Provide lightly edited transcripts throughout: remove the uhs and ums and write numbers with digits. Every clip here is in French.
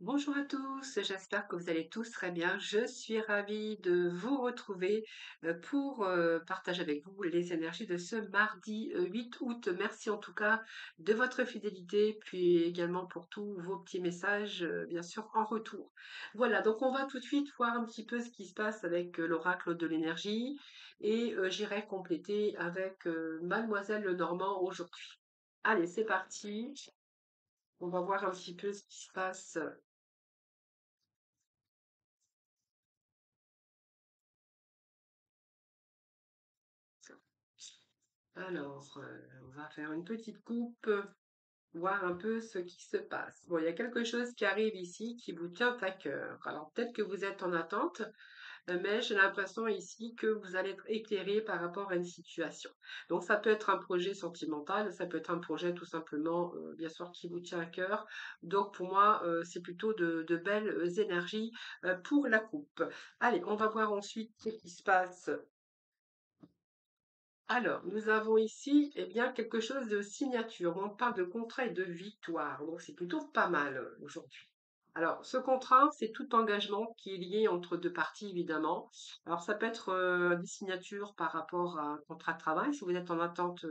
Bonjour à tous, j'espère que vous allez tous très bien. Je suis ravie de vous retrouver pour partager avec vous les énergies de ce mardi 8 août. Merci en tout cas de votre fidélité, puis également pour tous vos petits messages, bien sûr, en retour. Voilà, donc on va tout de suite voir un petit peu ce qui se passe avec l'oracle de l'énergie et j'irai compléter avec Mademoiselle Lenormand aujourd'hui. Allez, c'est parti. On va voir un petit peu ce qui se passe. Alors, on va faire une petite coupe, voir un peu ce qui se passe. Bon, il y a quelque chose qui arrive ici qui vous tient à cœur. Alors, peut-être que vous êtes en attente, mais j'ai l'impression ici que vous allez être éclairé par rapport à une situation. Donc, ça peut être un projet sentimental, ça peut être un projet tout simplement, bien sûr, qui vous tient à cœur. Donc, pour moi, c'est plutôt de belles énergies pour la coupe. Allez, on va voir ensuite ce qui se passe. Alors, nous avons ici, eh bien, quelque chose de signature. On parle de contrat et de victoire. Donc, c'est plutôt pas mal aujourd'hui. Alors, ce contrat, c'est tout engagement qui est lié entre deux parties, évidemment. Alors, ça peut être des signatures par rapport à un contrat de travail. Si vous êtes en attente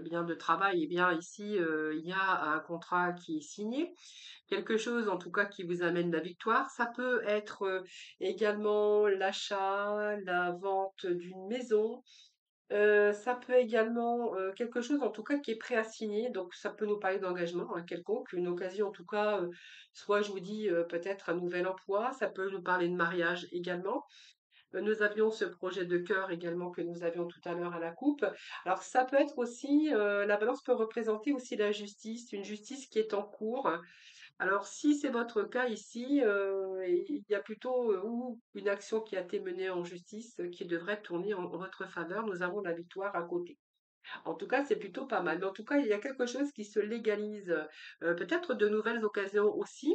bien de travail, eh bien, ici, il y a un contrat qui est signé. Quelque chose, en tout cas, qui vous amène la victoire. Ça peut être également l'achat, la vente d'une maison. Ça peut également, quelque chose en tout cas qui est prêt à signer, donc ça peut nous parler d'engagement, quelconque, une occasion en tout cas, soit je vous dis, peut-être un nouvel emploi, ça peut nous parler de mariage également. Nous avions ce projet de cœur également que nous avions tout à l'heure à la coupe. Alors ça peut être aussi, la balance peut représenter aussi la justice, une justice qui est en cours. Alors, si c'est votre cas ici, il y a plutôt ou une action qui a été menée en justice qui devrait tourner en votre faveur. Nous avons la victoire à côté. En tout cas, c'est plutôt pas mal. Mais en tout cas, il y a quelque chose qui se légalise, peut-être de nouvelles occasions aussi,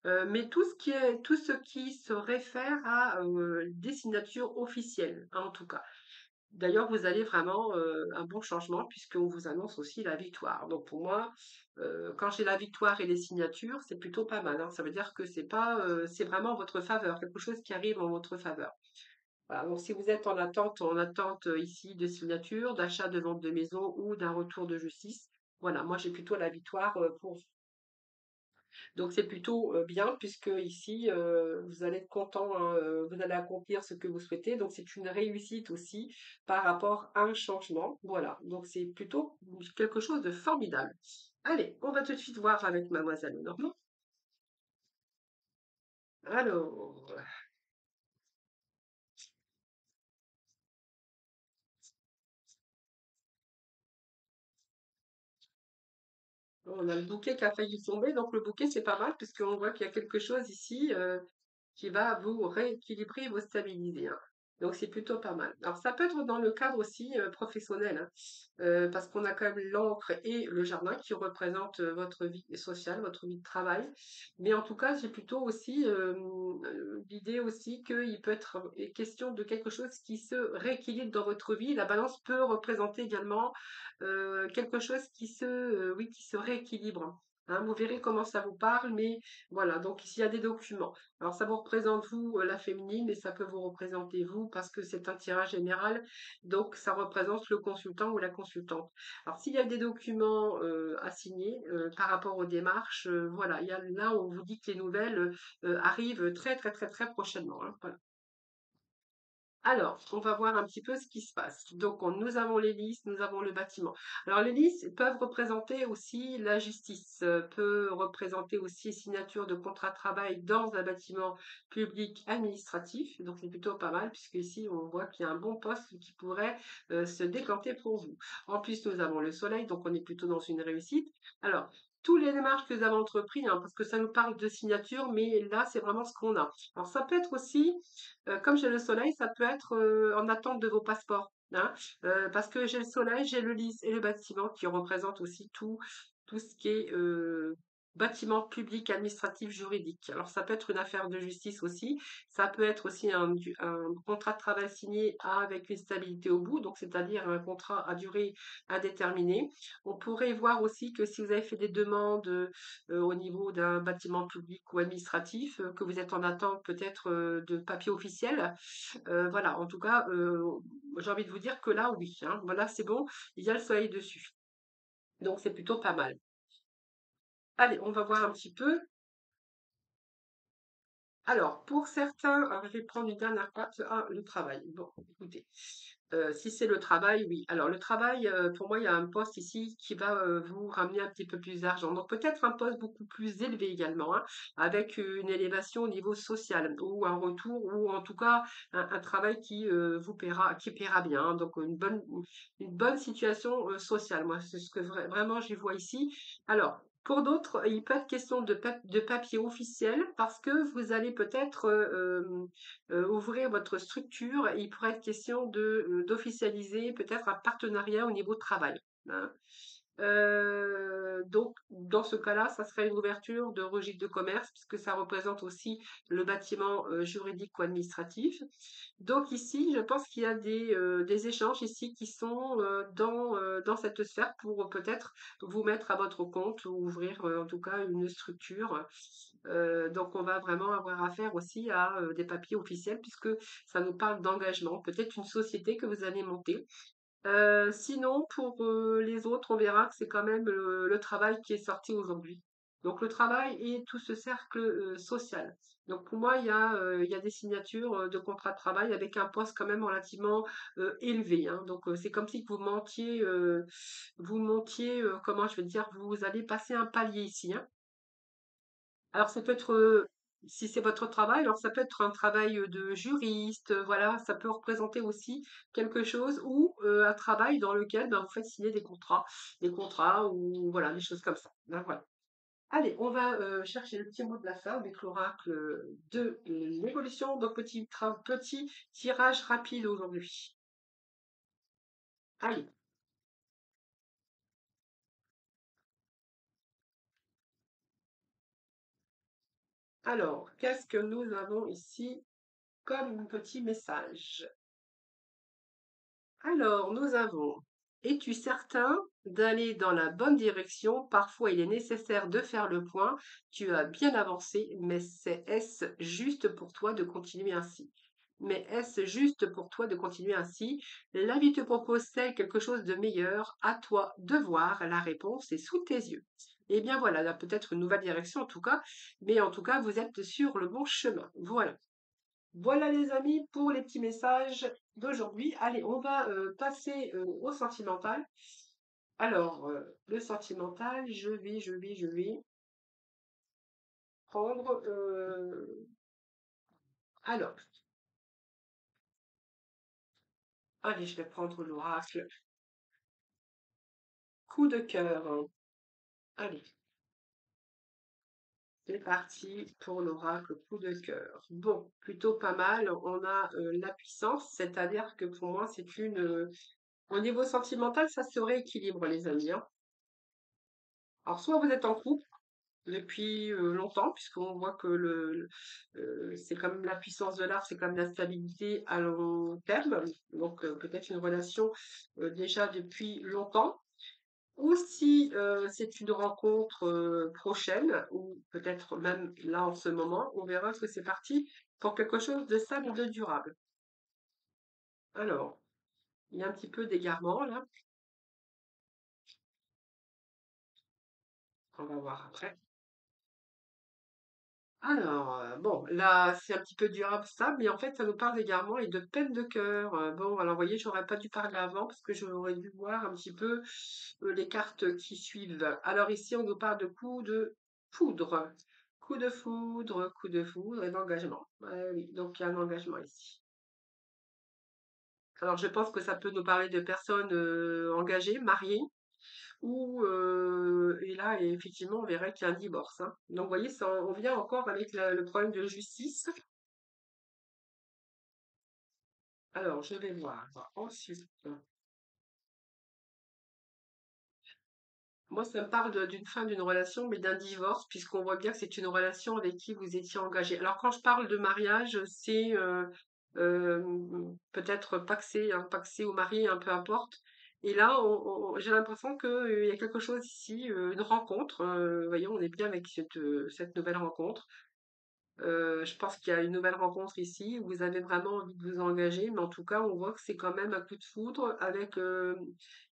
mais tout ce qui se réfère à des signatures officielles, hein, en tout cas. D'ailleurs, vous allez vraiment un bon changement puisqu'on vous annonce aussi la victoire. Donc pour moi, quand j'ai la victoire et les signatures, c'est plutôt pas mal, hein. Ça veut dire que c'est pas, c'est vraiment en votre faveur, quelque chose qui arrive en votre faveur. Voilà, donc si vous êtes en attente ici de signature, d'achat, de vente de maison ou d'un retour de justice, voilà, moi j'ai plutôt la victoire pour vous. Donc c'est plutôt bien puisque ici vous allez être content, hein, vous allez accomplir ce que vous souhaitez. Donc c'est une réussite aussi par rapport à un changement. Voilà, donc c'est plutôt quelque chose de formidable. Allez, on va tout de suite voir avec Mademoiselle Lenormand. Alors, on a le bouquet qui a failli tomber, donc le bouquet c'est pas mal puisqu'on voit qu'il y a quelque chose ici qui va vous rééquilibrer, vous stabiliser, hein. Donc c'est plutôt pas mal. Alors ça peut être dans le cadre aussi professionnel, hein, parce qu'on a quand même l'encre et le jardin qui représentent votre vie sociale, votre vie de travail. Mais en tout cas, j'ai plutôt aussi l'idée aussi qu'il peut être question de quelque chose qui se rééquilibre dans votre vie. La balance peut représenter également quelque chose qui oui, qui se rééquilibre, hein. Vous verrez comment ça vous parle, mais voilà, donc ici il y a des documents. Alors ça vous représente vous, la féminine, mais ça peut vous représenter vous parce que c'est un tirage général, donc ça représente le consultant ou la consultante. Alors s'il y a des documents à signer par rapport aux démarches, voilà, il y a là où on vous dit que les nouvelles arrivent très très très très prochainement, hein, voilà. Alors, on va voir un petit peu ce qui se passe. Donc, nous avons les listes, nous avons le bâtiment. Alors, les listes peuvent représenter aussi la justice, peut représenter aussi signature de contrat de travail dans un bâtiment public administratif. Donc, c'est plutôt pas mal, puisque ici, on voit qu'il y a un bon poste qui pourrait se décanter pour vous. En plus, nous avons le soleil, donc on est plutôt dans une réussite. Alors, tous les démarches que nous avons entreprises, hein, parce que ça nous parle de signature, mais là, c'est vraiment ce qu'on a. Alors, ça peut être aussi comme j'ai le soleil, ça peut être en attente de vos passeports, hein, parce que j'ai le soleil, j'ai le lys et le bâtiment qui représentent aussi tout ce qui est bâtiment public, administratif, juridique. Alors ça peut être une affaire de justice aussi, ça peut être aussi un contrat de travail signé avec une stabilité au bout, donc c'est-à-dire un contrat à durée indéterminée. On pourrait voir aussi que si vous avez fait des demandes au niveau d'un bâtiment public ou administratif, que vous êtes en attente peut-être de papier officiel. Voilà, en tout cas, j'ai envie de vous dire que là, oui, hein, voilà, c'est bon, il y a le soleil dessus. Donc c'est plutôt pas mal. Allez, on va voir un petit peu. Alors, pour certains, alors, je vais prendre une dernière carte. Ah, le travail. Bon, écoutez, si c'est le travail, oui. Alors, le travail, pour moi, il y a un poste ici qui va vous ramener un petit peu plus d'argent. Donc, peut-être un poste beaucoup plus élevé également, hein, avec une élévation au niveau social ou un retour ou en tout cas un travail qui vous paiera, qui paiera bien, hein. Donc, une bonne situation sociale. Moi, c'est ce que vraiment j'y vois ici. Alors, pour d'autres, il peut être question de papier officiel parce que vous allez peut-être ouvrir votre structure. Il pourrait être question d'officialiser peut-être un partenariat au niveau de travail, hein. Donc, dans ce cas-là, ça serait une ouverture de registre de commerce puisque ça représente aussi le bâtiment juridique ou administratif. Donc ici, je pense qu'il y a des échanges ici qui sont dans cette sphère pour peut-être vous mettre à votre compte ou ouvrir en tout cas une structure. Donc on va vraiment avoir affaire aussi à des papiers officiels puisque ça nous parle d'engagement, peut-être une société que vous allez monter. Sinon, pour les autres, on verra que c'est quand même le travail qui est sorti aujourd'hui. Donc le travail et tout ce cercle social. Donc pour moi, il y a des signatures de contrat de travail avec un poste quand même relativement élevé, hein. Donc c'est comme si vous montiez, comment je veux dire, vous allez passer un palier ici, hein. Alors ça peut être, si c'est votre travail, alors ça peut être un travail de juriste, voilà, ça peut représenter aussi quelque chose ou un travail dans lequel ben, vous faites signer des contrats ou voilà, des choses comme ça. Ben, voilà. Allez, on va chercher le petit mot de la fin avec l'oracle de l'évolution. Donc petit tirage rapide aujourd'hui. Allez, alors, qu'est-ce que nous avons ici comme petit message? Alors, nous avons, es-tu certain d'aller dans la bonne direction? Parfois, il est nécessaire de faire le point. Tu as bien avancé, mais est-ce juste pour toi de continuer ainsi? Mais est-ce juste pour toi de continuer ainsi? La vie te propose-t-elle quelque chose de meilleur? À toi de voir, la réponse est sous tes yeux. Eh bien voilà, là peut-être une nouvelle direction en tout cas, mais en tout cas vous êtes sur le bon chemin. Voilà. Voilà les amis pour les petits messages d'aujourd'hui. Allez, on va passer au sentimental. Alors, le sentimental, je vais prendre... alors, allez, je vais prendre l'oracle. Coup de cœur, hein. Allez, c'est parti pour l'oracle coup de cœur. Bon, plutôt pas mal. On a la puissance, c'est-à-dire que pour moi, c'est une... au niveau sentimental, ça se rééquilibre, les amis, hein. Alors, soit vous êtes en couple, depuis longtemps, puisqu'on voit que c'est quand même la puissance de l'art, c'est quand même la stabilité à long terme. Donc peut-être une relation déjà depuis longtemps. Ou si c'est une rencontre prochaine, ou peut-être même là en ce moment, on verra que c'est parti pour quelque chose de stable et de durable. Alors, il y a un petit peu d'égarement là, on va voir après. Alors, bon, là, c'est un petit peu durable ça, mais en fait, ça nous parle également et de peine de cœur. Bon, alors, vous voyez, j'aurais pas dû parler avant parce que j'aurais dû voir un petit peu les cartes qui suivent. Alors, ici, on nous parle de coup de foudre. Coup de foudre et d'engagement. Ouais, oui, donc il y a un engagement ici. Alors, je pense que ça peut nous parler de personnes engagées, mariées, ou et là, effectivement, on verrait qu'il y a un divorce, hein. Donc, vous voyez, ça, on vient encore avec le problème de justice. Alors, je vais voir ensuite. Moi, ça me parle d'une fin d'une relation, mais d'un divorce, puisqu'on voit bien que c'est une relation avec qui vous étiez engagé. Alors, quand je parle de mariage, c'est euh, peut-être pacsé, hein, pacsé ou marié, peu importe. Et là, j'ai l'impression qu'il y a quelque chose ici, une rencontre. Voyons, on est bien avec cette nouvelle rencontre. Je pense qu'il y a une nouvelle rencontre ici où vous avez vraiment envie de vous engager, mais en tout cas, on voit que c'est quand même un coup de foudre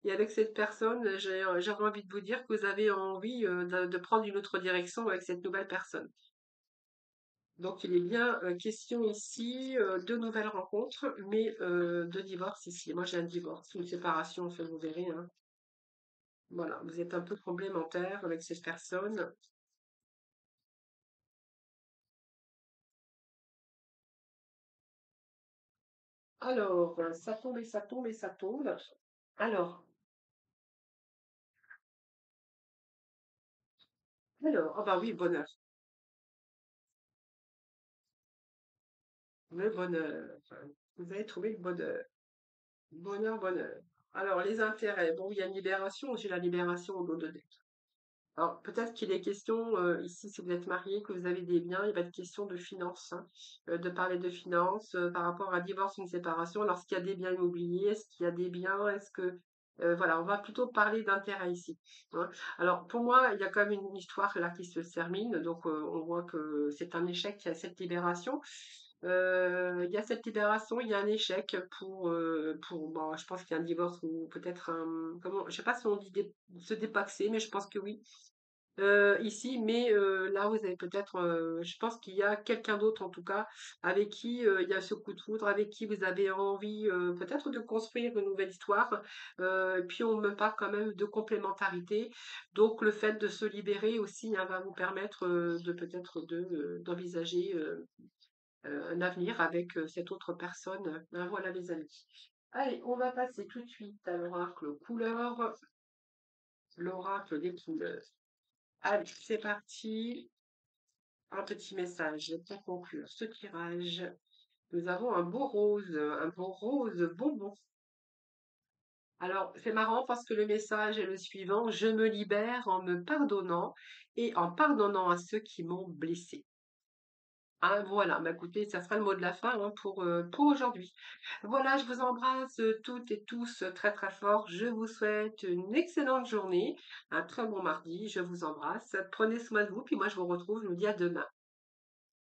et avec cette personne, j'aurais envie de vous dire que vous avez envie de prendre une autre direction avec cette nouvelle personne. Donc, il est bien question ici de nouvelles rencontres, mais de divorce ici. Moi, j'ai un divorce, une séparation, enfin, vous verrez, hein. Voilà, vous êtes un peu complémentaire avec cette personne. Alors, ça tombe et ça tombe et ça tombe. Alors, ah bah oui, bonheur. Le bonheur. Vous avez trouvé le bonheur. Bonheur, bonheur. Alors, les intérêts. Bon, il y a une libération. J'ai la libération au dos de dé. Alors, peut-être qu'il est question, ici, si vous êtes marié, que vous avez des biens, il va être question de finances, hein, de parler de finances par rapport à un divorce, une séparation. Alors, est-ce qu'il y a des biens immobiliers? Est-ce qu'il y a des biens? Est-ce que... voilà, on va plutôt parler d'intérêt ici, hein. Alors, pour moi, il y a quand même une histoire là qui se termine. Donc, on voit que c'est un échec, il y a cette libération. Il y a cette libération, il y a un échec bon, je pense qu'il y a un divorce ou peut-être je sais pas si on dit se dépaxer, mais je pense que oui. Ici, mais là, vous avez peut-être, je pense qu'il y a quelqu'un d'autre en tout cas, avec qui il y a ce coup de foudre, avec qui vous avez envie peut-être de construire une nouvelle histoire. Et puis on me parle quand même de complémentarité. Donc le fait de se libérer aussi hein, va vous permettre de peut-être d'envisager un avenir avec cette autre personne. Ben voilà les amis. Allez, on va passer tout de suite à l'oracle couleur, l'oracle des couleurs. Allez, c'est parti. Un petit message pour conclure ce tirage. Nous avons un beau rose bonbon. Alors, c'est marrant parce que le message est le suivant. Je me libère en me pardonnant et en pardonnant à ceux qui m'ont blessé. Ah, voilà, bah, écoutez, ça sera le mot de la fin hein, pour aujourd'hui. Voilà, je vous embrasse toutes et tous très très fort. Je vous souhaite une excellente journée, un très bon mardi. Je vous embrasse. Prenez soin de vous, puis moi je vous retrouve, je vous dis à demain.